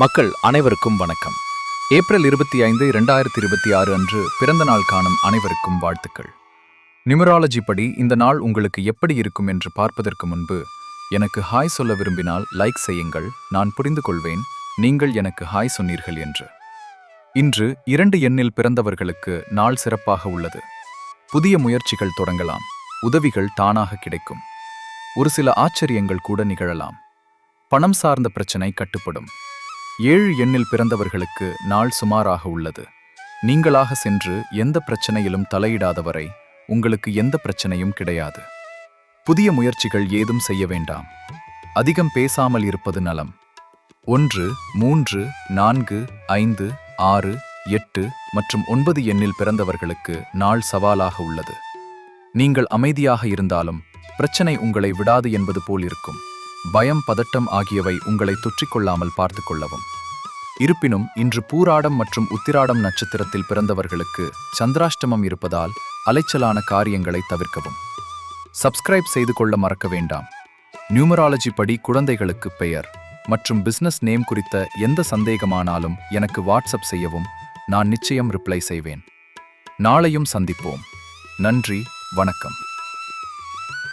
மக்கள் அனைவருக்கும் வணக்கம். ஏப்ரல் 25, 2026 அன்று பிறந்த நாள் காணும் அனைவருக்கும் வாழ்த்துக்கள். நியூமராலஜி படி இந்த நாள் உங்களுக்கு எப்படி இருக்கும் என்று பார்ப்பதற்கு முன்பு எனக்கு ஹாய் சொல்ல விரும்பினால் லைக் செய்யுங்கள். நான் புரிந்து கொள்வேன் நீங்கள் எனக்கு ஹாய் சொன்னீர்கள் என்று. இன்று 2 எண்ணில் பிறந்தவர்களுக்கு நாள் சிறப்பாக உள்ளது. புதிய முயற்சிகள் தொடங்கலாம். உதவிகள் தானாக கிடைக்கும். ஒரு சில ஆச்சரியங்கள் கூட நிகழலாம். பணம் சார்ந்த பிரச்சனை கட்டுப்படும். 7 எண்ணில் பிறந்தவர்களுக்கு நாள் சுமாராக உள்ளது. நீங்களாக சென்று எந்த பிரச்சனையிலும் தலையிடாதவரை உங்களுக்கு எந்த பிரச்சனையும் கிடையாது. புதிய முயற்சிகள் ஏதும் செய்ய வேண்டாம். அதிகம் பேசாமல் இருப்பது நலம். 1, 3, 4, 5, 6, 8 மற்றும் 9 எண்ணில் பிறந்தவர்களுக்கு நாள் சவாலாக உள்ளது. நீங்கள் அமைதியாக இருந்தாலும் பிரச்சனை உங்களை விடாது என்பது போல் இருக்கும். பயம், பதட்டம் ஆகியவை உங்களை தொற்றிக்கொள்ளாமல் பார்த்து கொள்ளவும். இருப்பினும் இன்று பூராடம் மற்றும் உத்திராடம் நட்சத்திரத்தில் பிறந்தவர்களுக்கு சந்திராஷ்டமம் இருப்பதால் அலைச்சலான காரியங்களை தவிர்க்கவும். சப்ஸ்கிரைப் செய்து கொள்ள மறக்க வேண்டாம். நியூமராலஜி படி குழந்தைகளுக்கு பெயர் மற்றும் பிசினஸ் நேம் குறித்த எந்த சந்தேகமானாலும் எனக்கு வாட்ஸ்அப் செய்யவும். நான் நிச்சயம் ரிப்ளை செய்வேன். நாளையும் சந்திப்போம். நன்றி, வணக்கம்.